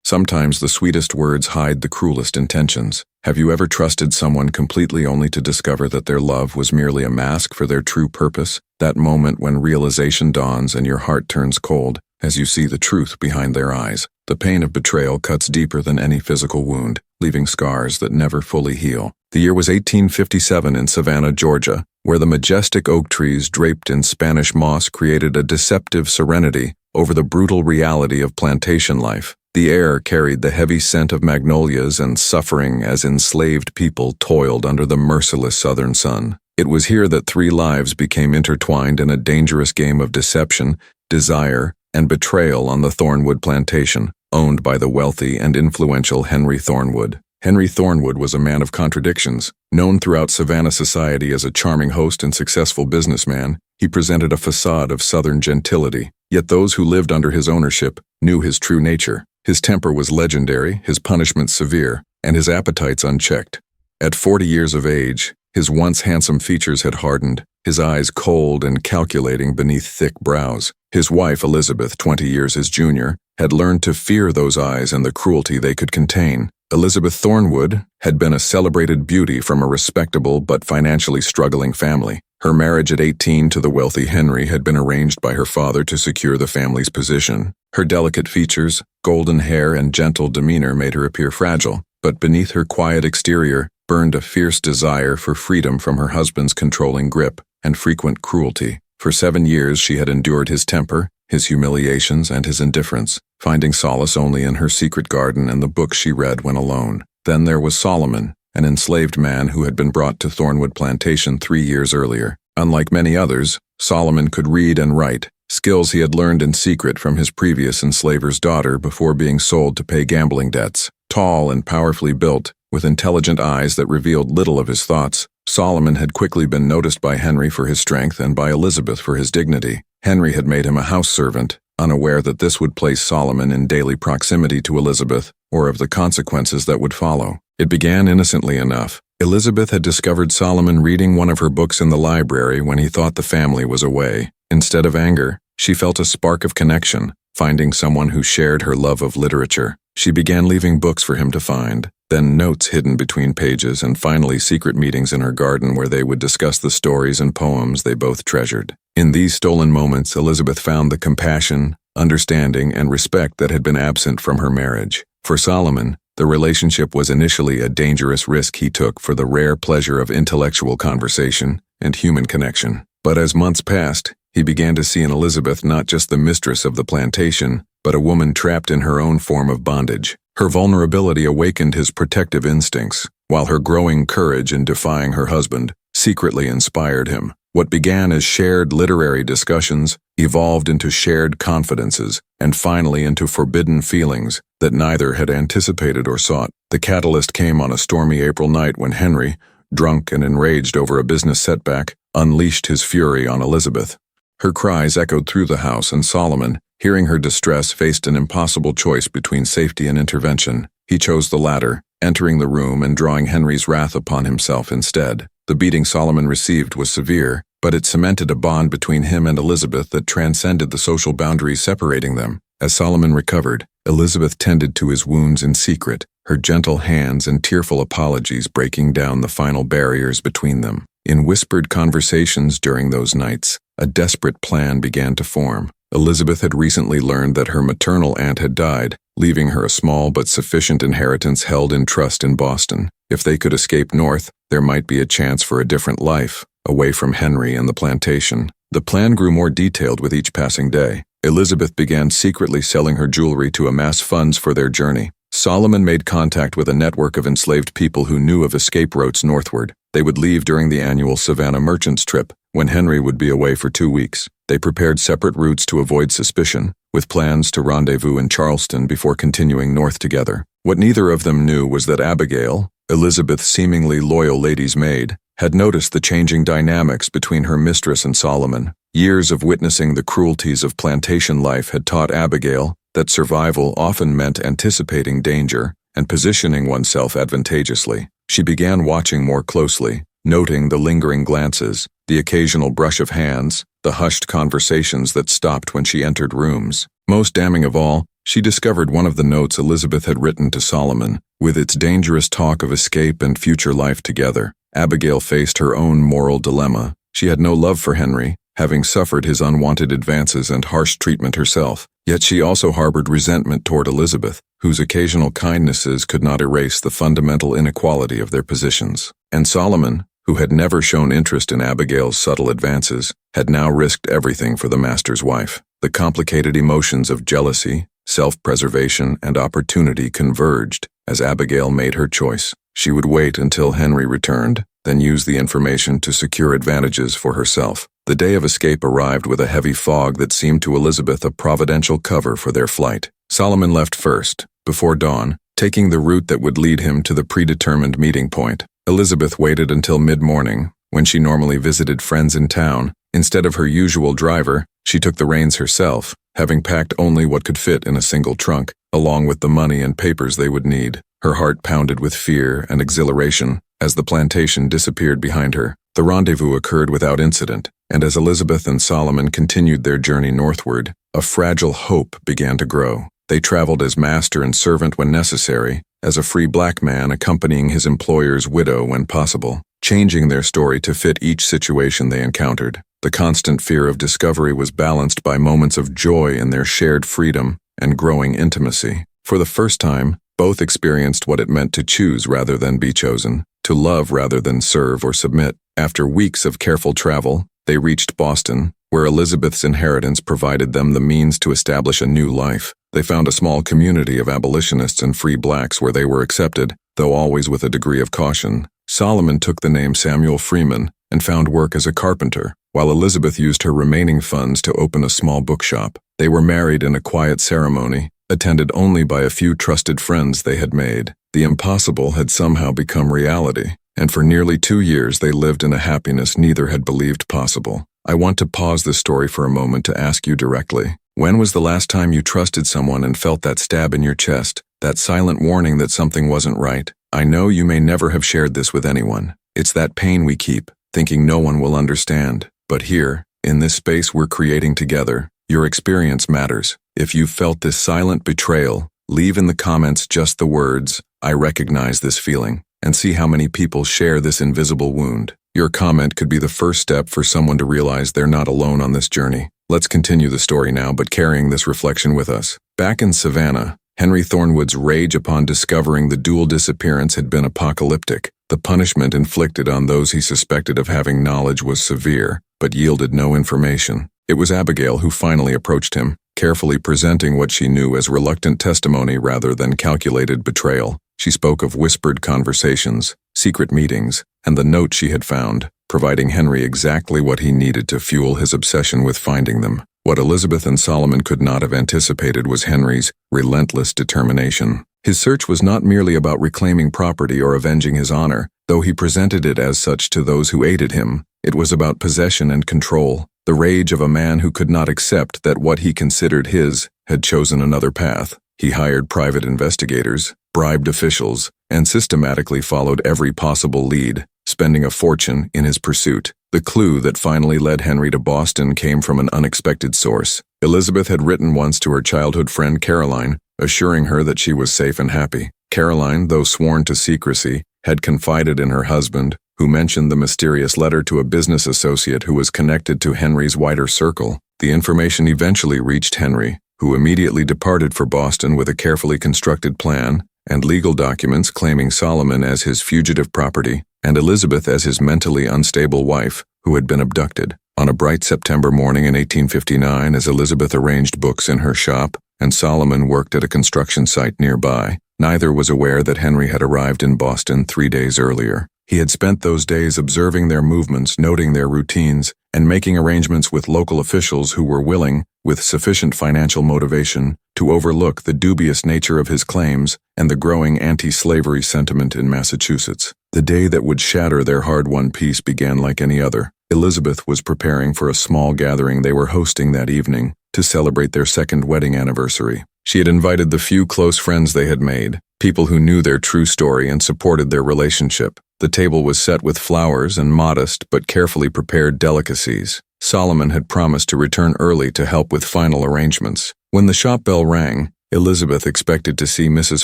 Sometimes the sweetest words hide the cruelest intentions. Have you ever trusted someone completely only to discover that their love was merely a mask for their true purpose? That moment when realization dawns and your heart turns cold as you see the truth behind their eyes. The pain of betrayal cuts deeper than any physical wound, leaving scars that never fully heal. The year was 1857 in Savannah, Georgia, where the majestic oak trees draped in Spanish moss created a deceptive serenity over the brutal reality of plantation life. The air carried the heavy scent of magnolias and suffering as enslaved people toiled under the merciless southern sun. It was here that 3 lives became intertwined in a dangerous game of deception, desire, and betrayal on the Thornwood plantation, owned by the wealthy and influential Henry Thornwood. Henry Thornwood was a man of contradictions. Known throughout Savannah society as a charming host and successful businessman, he presented a facade of Southern gentility. Yet those who lived under his ownership knew his true nature. His temper was legendary, his punishments severe, and his appetites unchecked. At 40 years of age, his once handsome features had hardened, his eyes cold and calculating beneath thick brows. His wife, Elizabeth, 20 years his junior, had learned to fear those eyes and the cruelty they could contain. Elizabeth Thornwood had been a celebrated beauty from a respectable but financially struggling family. Her marriage at 18 to the wealthy Henry had been arranged by her father to secure the family's position. Her delicate features, golden hair, and gentle demeanor made her appear fragile, but beneath her quiet exterior burned a fierce desire for freedom from her husband's controlling grip and frequent cruelty. For 7 years she had endured his temper, his humiliations, and his indifference, finding solace only in her secret garden and the books she read when alone. Then there was Solomon, an enslaved man who had been brought to Thornwood Plantation 3 years earlier. Unlike many others, Solomon could read and write, skills he had learned in secret from his previous enslaver's daughter before being sold to pay gambling debts. Tall and powerfully built, with intelligent eyes that revealed little of his thoughts, Solomon had quickly been noticed by Henry for his strength and by Elizabeth for his dignity. Henry had made him a house servant, unaware that this would place Solomon in daily proximity to Elizabeth, or of the consequences that would follow. It began innocently enough. Elizabeth had discovered Solomon reading one of her books in the library when he thought the family was away. Instead of anger, she felt a spark of connection, finding someone who shared her love of literature. She began leaving books for him to find, then notes hidden between pages, and finally secret meetings in her garden where they would discuss the stories and poems they both treasured. In these stolen moments, Elizabeth found the compassion, understanding, and respect that had been absent from her marriage. For Solomon, the relationship was initially a dangerous risk he took for the rare pleasure of intellectual conversation and human connection. But as months passed, he began to see in Elizabeth not just the mistress of the plantation, but a woman trapped in her own form of bondage. Her vulnerability awakened his protective instincts, while her growing courage in defying her husband secretly inspired him. What began as shared literary discussions evolved into shared confidences, and finally into forbidden feelings that neither had anticipated or sought. The catalyst came on a stormy April night when Henry, drunk and enraged over a business setback, unleashed his fury on Elizabeth. Her cries echoed through the house, and Solomon, hearing her distress, faced an impossible choice between safety and intervention. He chose the latter, entering the room and drawing Henry's wrath upon himself instead. The beating Solomon received was severe, but it cemented a bond between him and Elizabeth that transcended the social boundaries separating them. As Solomon recovered, Elizabeth tended to his wounds in secret, her gentle hands and tearful apologies breaking down the final barriers between them. In whispered conversations during those nights, a desperate plan began to form. Elizabeth had recently learned that her maternal aunt had died, leaving her a small but sufficient inheritance held in trust in Boston. If they could escape north, there might be a chance for a different life, away from Henry and the plantation. The plan grew more detailed with each passing day. Elizabeth began secretly selling her jewelry to amass funds for their journey. Solomon made contact with a network of enslaved people who knew of escape routes northward. They would leave during the annual Savannah Merchants trip, when Henry would be away for 2 weeks. They prepared separate routes to avoid suspicion, with plans to rendezvous in Charleston before continuing north together. What neither of them knew was that Abigail, Elizabeth's seemingly loyal lady's maid, had noticed the changing dynamics between her mistress and Solomon. Years of witnessing the cruelties of plantation life had taught Abigail that survival often meant anticipating danger and positioning oneself advantageously. She began watching more closely, noting the lingering glances, the occasional brush of hands, the hushed conversations that stopped when she entered rooms. Most damning of all, she discovered one of the notes Elizabeth had written to Solomon, with its dangerous talk of escape and future life together. Abigail faced her own moral dilemma. She had no love for Henry, having suffered his unwanted advances and harsh treatment herself. Yet she also harbored resentment toward Elizabeth, whose occasional kindnesses could not erase the fundamental inequality of their positions. And Solomon, who had never shown interest in Abigail's subtle advances, had now risked everything for the master's wife. The complicated emotions of jealousy, self-preservation, and opportunity converged as Abigail made her choice. She would wait until Henry returned, then use the information to secure advantages for herself. The day of escape arrived with a heavy fog that seemed to Elizabeth a providential cover for their flight. Solomon left first, before dawn, taking the route that would lead him to the predetermined meeting point. Elizabeth waited until mid-morning, when she normally visited friends in town. Instead of her usual driver, she took the reins herself, having packed only what could fit in a single trunk, along with the money and papers they would need. Her heart pounded with fear and exhilaration as the plantation disappeared behind her. The rendezvous occurred without incident, and as Elizabeth and Solomon continued their journey northward, a fragile hope began to grow. They traveled as master and servant when necessary, as a free black man accompanying his employer's widow when possible, changing their story to fit each situation they encountered. The constant fear of discovery was balanced by moments of joy in their shared freedom and growing intimacy. For the first time, both experienced what it meant to choose rather than be chosen, to love rather than serve or submit. After weeks of careful travel, they reached Boston, where Elizabeth's inheritance provided them the means to establish a new life. They found a small community of abolitionists and free blacks where they were accepted, though always with a degree of caution. Solomon took the name Samuel Freeman and found work as a carpenter, while Elizabeth used her remaining funds to open a small bookshop. They were married in a quiet ceremony, attended only by a few trusted friends they had made. The impossible had somehow become reality, and for nearly 2 years they lived in a happiness neither had believed possible. I want to pause this story for a moment to ask you directly. When was the last time you trusted someone and felt that stab in your chest, that silent warning that something wasn't right? I know you may never have shared this with anyone. It's that pain we keep, thinking no one will understand. But here, in this space we're creating together, your experience matters. If you've felt this silent betrayal, leave in the comments just the words, "I recognize this feeling," and see how many people share this invisible wound. Your comment could be the first step for someone to realize they're not alone on this journey. Let's continue the story now, but carrying this reflection with us. Back in Savannah, Henry Thornwood's rage upon discovering the dual disappearance had been apocalyptic. The punishment inflicted on those he suspected of having knowledge was severe, but yielded no information. It was Abigail who finally approached him, carefully presenting what she knew as reluctant testimony rather than calculated betrayal. She spoke of whispered conversations, secret meetings, and the note she had found, providing Henry exactly what he needed to fuel his obsession with finding them. What Elizabeth and Solomon could not have anticipated was Henry's relentless determination. His search was not merely about reclaiming property or avenging his honor, though he presented it as such to those who aided him. It was about possession and control, the rage of a man who could not accept that what he considered his had chosen another path. He hired private investigators, bribed officials, and systematically followed every possible lead, spending a fortune in his pursuit. The clue that finally led Henry to Boston came from an unexpected source. Elizabeth had written once to her childhood friend Caroline, assuring her that she was safe and happy. Caroline, though sworn to secrecy, had confided in her husband, who mentioned the mysterious letter to a business associate who was connected to Henry's wider circle. The information eventually reached Henry, who immediately departed for Boston with a carefully constructed plan and legal documents claiming Solomon as his fugitive property and Elizabeth as his mentally unstable wife, who had been abducted. On a bright September morning in 1859, as Elizabeth arranged books in her shop and Solomon worked at a construction site nearby, neither was aware that Henry had arrived in Boston 3 days earlier. He had spent those days observing their movements, noting their routines, and making arrangements with local officials who were willing, with sufficient financial motivation, to overlook the dubious nature of his claims and the growing anti-slavery sentiment in Massachusetts. The day that would shatter their hard-won peace began like any other. Elizabeth was preparing for a small gathering they were hosting that evening to celebrate their second wedding anniversary. She had invited the few close friends they had made, people who knew their true story and supported their relationship. The table was set with flowers and modest but carefully prepared delicacies. Solomon had promised to return early to help with final arrangements. When the shop bell rang, Elizabeth expected to see Mrs.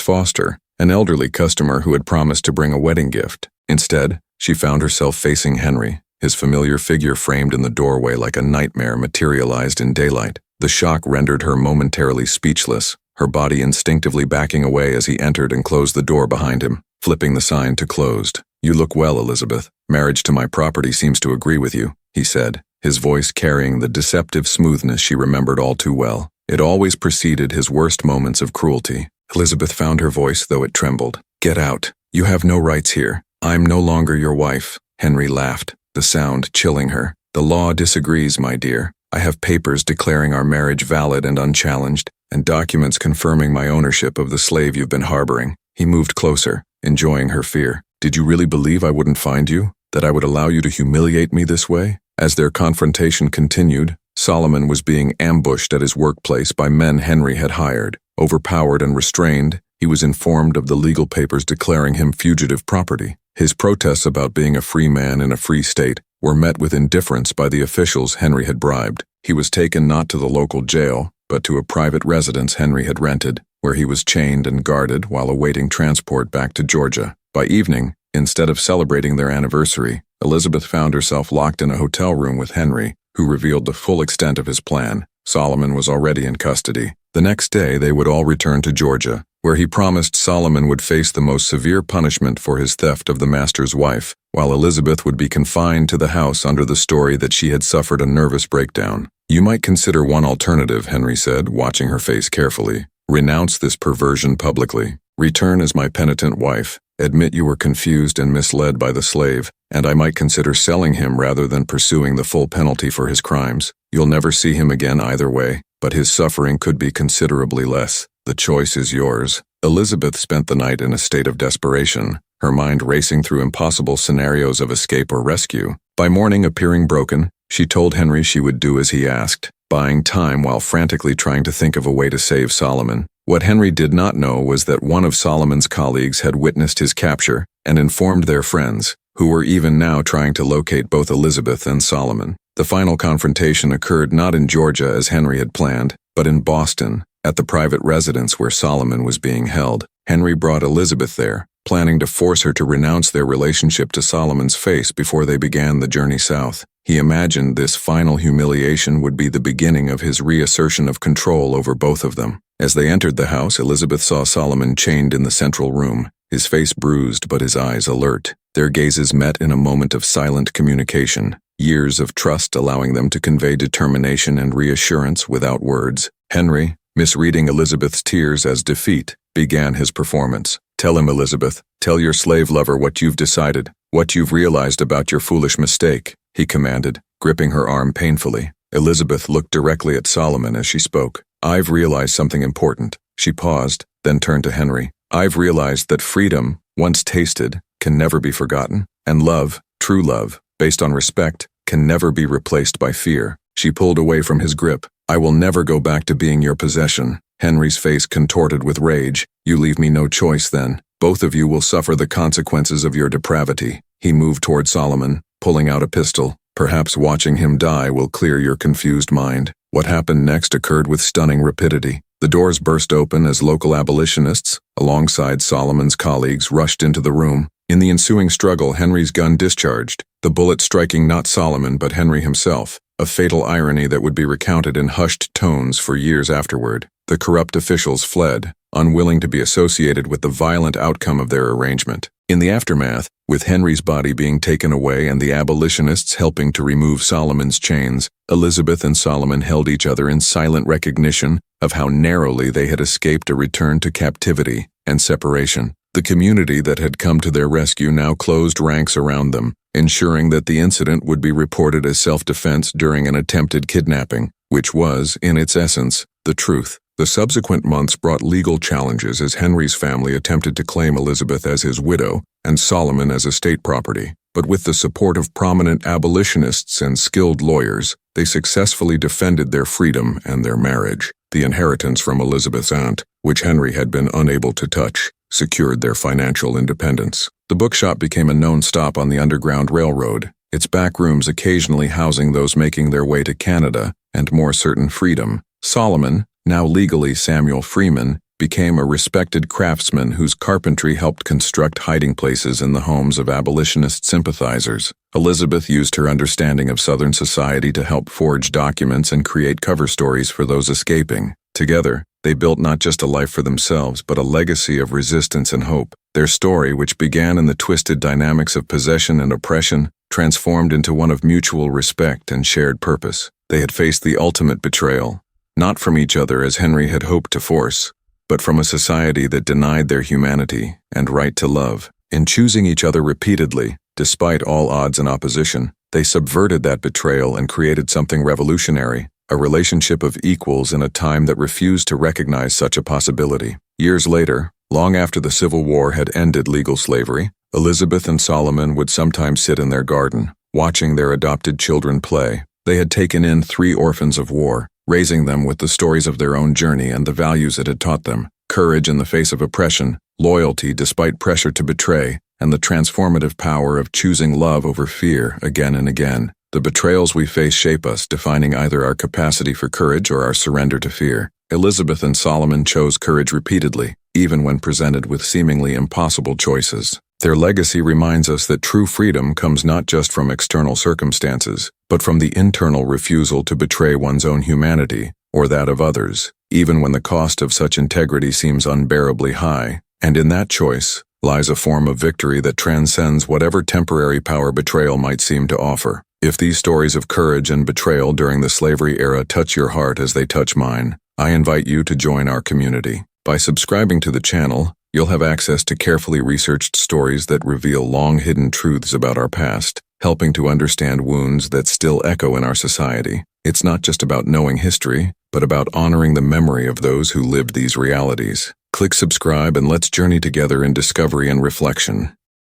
Foster, an elderly customer who had promised to bring a wedding gift. Instead, she found herself facing Henry, his familiar figure framed in the doorway like a nightmare materialized in daylight. The shock rendered her momentarily speechless, her body instinctively backing away as he entered and closed the door behind him, flipping the sign to closed. "You look well, Elizabeth. Marriage to my property seems to agree with you," he said, his voice carrying the deceptive smoothness she remembered all too well. It always preceded his worst moments of cruelty. Elizabeth found her voice, though it trembled. "Get out. You have no rights here. I'm no longer your wife." Henry laughed, the sound chilling her. "The law disagrees, my dear. I have papers declaring our marriage valid and unchallenged, and documents confirming my ownership of the slave you've been harboring." He moved closer, enjoying her fear. "Did you really believe I wouldn't find you? That I would allow you to humiliate me this way?" As their confrontation continued, Solomon was being ambushed at his workplace by men Henry had hired. Overpowered and restrained, he was informed of the legal papers declaring him fugitive property. His protests about being a free man in a free state were met with indifference by the officials Henry had bribed. He was taken not to the local jail, but to a private residence Henry had rented, where he was chained and guarded while awaiting transport back to Georgia. By evening, instead of celebrating their anniversary, Elizabeth found herself locked in a hotel room with Henry, who revealed the full extent of his plan. Solomon was already in custody. The next day they would all return to Georgia, where he promised Solomon would face the most severe punishment for his theft of the master's wife, while Elizabeth would be confined to the house under the story that she had suffered a nervous breakdown. "You might consider one alternative," Henry said, watching her face carefully. "Renounce this perversion publicly. Return as my penitent wife. Admit you were confused and misled by the slave, and I might consider selling him rather than pursuing the full penalty for his crimes. You'll never see him again either way, but his suffering could be considerably less. The choice is yours." Elizabeth spent the night in a state of desperation, her mind racing through impossible scenarios of escape or rescue. By morning, appearing broken, she told Henry she would do as he asked, buying time while frantically trying to think of a way to save Solomon. What Henry did not know was that one of Solomon's colleagues had witnessed his capture and informed their friends, who were even now trying to locate both Elizabeth and Solomon. The final confrontation occurred not in Georgia as Henry had planned, but in Boston, at the private residence where Solomon was being held. Henry brought Elizabeth there, planning to force her to renounce their relationship to Solomon's face before they began the journey south. He imagined this final humiliation would be the beginning of his reassertion of control over both of them. As they entered the house, Elizabeth saw Solomon chained in the central room, his face bruised but his eyes alert. Their gazes met in a moment of silent communication, years of trust allowing them to convey determination and reassurance without words. Henry, misreading Elizabeth's tears as defeat, began his performance. "Tell him, Elizabeth. Tell your slave lover what you've decided, what you've realized about your foolish mistake," he commanded, gripping her arm painfully. Elizabeth looked directly at Solomon as she spoke. "I've realized something important." She paused, then turned to Henry. "I've realized that freedom, once tasted, can never be forgotten, and love, true love, based on respect, can never be replaced by fear." She pulled away from his grip. "I will never go back to being your possession." Henry's face contorted with rage. "You leave me no choice then. Both of you will suffer the consequences of your depravity." He moved toward Solomon, pulling out a pistol. "Perhaps watching him die will clear your confused mind." What happened next occurred with stunning rapidity. The doors burst open as local abolitionists, alongside Solomon's colleagues, rushed into the room. In the ensuing struggle, Henry's gun discharged, the bullet striking not Solomon but Henry himself, a fatal irony that would be recounted in hushed tones for years afterward. The corrupt officials fled, unwilling to be associated with the violent outcome of their arrangement. In the aftermath, with Henry's body being taken away and the abolitionists helping to remove Solomon's chains, Elizabeth and Solomon held each other in silent recognition of how narrowly they had escaped a return to captivity and separation. The community that had come to their rescue now closed ranks around them, ensuring that the incident would be reported as self-defense during an attempted kidnapping, which was, in its essence, the truth. The subsequent months brought legal challenges as Henry's family attempted to claim Elizabeth as his widow and Solomon as estate property. But with the support of prominent abolitionists and skilled lawyers, they successfully defended their freedom and their marriage. The inheritance from Elizabeth's aunt, which Henry had been unable to touch, secured their financial independence. The bookshop became a known stop on the Underground Railroad, its back rooms occasionally housing those making their way to Canada and more certain freedom. Solomon, Now legally Samuel Freeman, became a respected craftsman whose carpentry helped construct hiding places in the homes of abolitionist sympathizers. Elizabeth used her understanding of Southern society to help forge documents and create cover stories for those escaping. Together, they built not just a life for themselves, but a legacy of resistance and hope. Their story, which began in the twisted dynamics of possession and oppression, transformed into one of mutual respect and shared purpose. They had faced the ultimate betrayal, not from each other as Henry had hoped to force, but from a society that denied their humanity and right to love. In choosing each other repeatedly, despite all odds and opposition, they subverted that betrayal and created something revolutionary, a relationship of equals in a time that refused to recognize such a possibility. Years later, long after the Civil War had ended legal slavery, Elizabeth and Solomon would sometimes sit in their garden, watching their adopted children play. They had taken in 3 orphans of war, raising them with the stories of their own journey and the values it had taught them: courage in the face of oppression, loyalty despite pressure to betray, and the transformative power of choosing love over fear again and again. The betrayals we face shape us, defining either our capacity for courage or our surrender to fear. Elizabeth and Solomon chose courage repeatedly, even when presented with seemingly impossible choices. Their legacy reminds us that true freedom comes not just from external circumstances, but from the internal refusal to betray one's own humanity or that of others, even when the cost of such integrity seems unbearably high. And in that choice lies a form of victory that transcends whatever temporary power betrayal might seem to offer. If these stories of courage and betrayal during the slavery era touch your heart as they touch mine, I invite you to join our community. By subscribing to the channel, you'll have access to carefully researched stories that reveal long-hidden truths about our past, helping to understand wounds that still echo in our society. It's not just about knowing history, but about honoring the memory of those who lived these realities. Click subscribe and let's journey together in discovery and reflection.